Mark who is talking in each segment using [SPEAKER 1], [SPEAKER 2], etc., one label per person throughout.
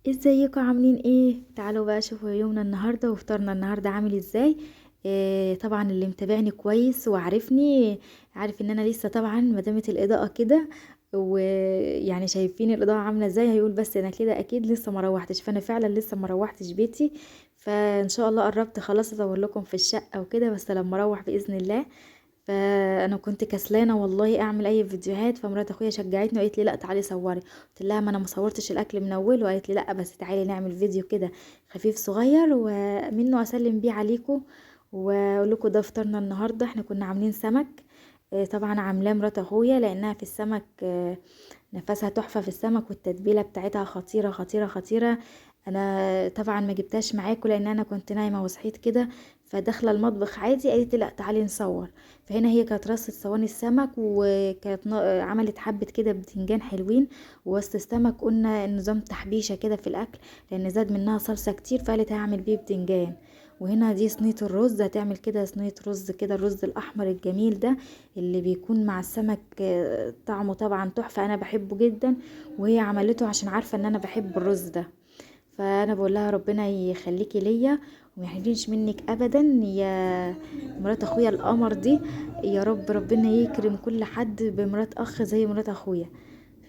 [SPEAKER 1] ازيكم عاملين ايه؟ تعالوا بقى شوفوا يومنا النهارده وفطارنا النهارده عامل ازاي. طبعا اللي متابعني كويس وعارفني عارف ان انا لسه طبعا مدامه الاضاءه كده، ويعني شايفين الاضاءه عامله ازاي، هيقول بس انا كده اكيد لسه ما روحتش، فانا فعلا لسه ما روحتش بيتي. فان شاء الله قربت خلاص اصور لكم في الشقه وكده، بس لما اروح باذن الله. فانا كنت كسلانه والله اعمل اي فيديوهات، فمرات اخويا شجعتني وقالت لي لا تعالي صوري. قلت لها ما انا ما صورتش الاكل من اوله، وقالت لي لا بس تعالي نعمل فيديو كده خفيف صغير ومنه اسلم بيه عليكم واقول لكم ده فطرنا النهارده. احنا كنا عاملين سمك. طبعا عاملاه مرات اخويا لانها في السمك نفسها تحفه في السمك، والتتبيله بتاعتها خطيره خطيره خطيره. انا طبعا ما جبتهاش معاكم لان انا كنت نايمه وصحيت كده، فداخله المطبخ عادي قالت لي لا تعالي نصور. فهنا هي كانت رصت صواني السمك، وكانت عملت حبة كده بتنجان حلوين ووسط السمك. قلنا نظام تحبيشة كده في الأكل لأن زاد منها صلصة كتير، فقالت هعمل بيه بتنجان. وهنا دي صينية الرز، هتعمل كده صينية رز كده، الرز الأحمر الجميل ده اللي بيكون مع السمك طعمه طبعا تحفة، أنا بحبه جدا. وهي عملته عشان عارفة ان انا بحب الرز ده. فانا بقول لها ربنا يخليكي ليا وما يحرمش منك ابدا يا مرات اخويا القمر دي. يا رب ربنا يكرم كل حد بمرات اخ زي مرات اخويا.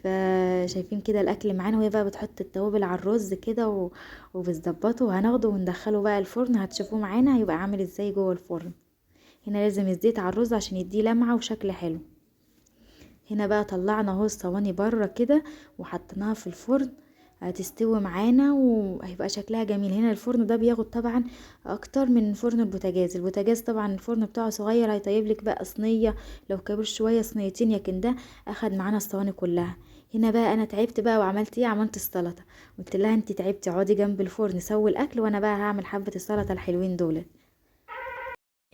[SPEAKER 1] فشايفين كده الاكل معانا، وهي بقى بتحط التوابل على الرز كده وبتظبطه، وهناخده وندخله بقى الفرن، هتشوفوه معانا هيبقى عامل ازاي جوه الفرن. هنا لازم الزيت على الرز عشان يديه لمعه وشكل حلو. هنا بقى طلعنا اهو الصواني بره كده وحطيناها في الفرن، هتستوي معانا وهيبقى شكلها جميل. هنا الفرن ده بياخد طبعا اكتر من فرن البوتاجاز. البوتاجاز طبعا الفرن بتاعه صغير هيطيب لك بقى صينيه، لو كبر شويه صينيتين، لكن ده اخد معانا الصواني كلها. هنا بقى انا تعبت بقى وعملت ايه، عملت السلطه. قلت لها انت تعبتي اقعدي جنب الفرن سوي الاكل وانا بقى هعمل حبه السلطه الحلوين دول.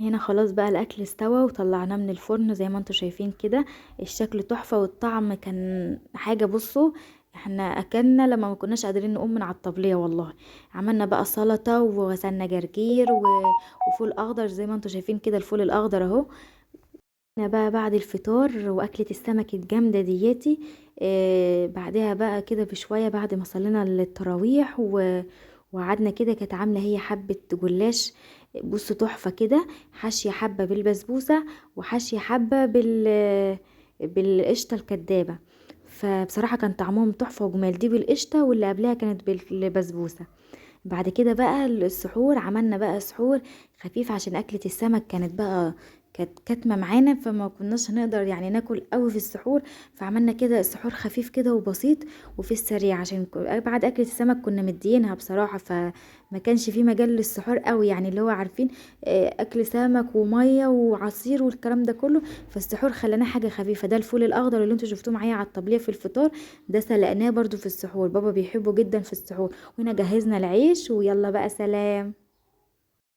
[SPEAKER 1] هنا خلاص بقى الاكل استوى وطلعناه من الفرن زي ما انتم شايفين كده، الشكل تحفة والطعم كان حاجة. بصوا احنا اكلنا لما ما كناش قادرين نقوم من على الطبلية والله. عملنا بقى سلطة وغسلنا جرجير وفول اخضر زي ما انتم شايفين كده، الفول الاخضر اهو. انا بقى بعد الفطار واكلة السمك الجامدة دياتي، بعدها بقى كده بشوية بعد ما صلينا التراويح وقعدنا كده، كانت عاملة هي حبة جلاش. بصوا تحفة كده، حاشية حبة بالبسبوسة وحاشية حبة بالقشطة الكدابة. فبصراحة كان طعمهم تحفة وجمال، دي بالقشطة واللي قبلها كانت بالبسبوسة. بعد كده بقى السحور، عملنا بقى سحور خفيف عشان أكلة السمك كانت بقى كانت كاتمة معانا، فما كناش هنقدر يعني ناكل قوي في السحور. فعملنا كده سحور خفيف كده وبسيط وفي السريع، عشان بعد أكلة السمك كنا مدينها بصراحة، فما كانش في مجال للسحور قوي، يعني اللي هو عارفين أكل سمك ومية وعصير والكلام ده كله. فالسحور خليناه حاجة خفيفة. ده الفول الأخضر اللي انتوا شفتوه معايا على الطبلية في الفطار، ده سلقناه برضو في السحور، بابا بيحبه جدا في السحور. وهنا جهزنا العيش ويلا بقى سلام.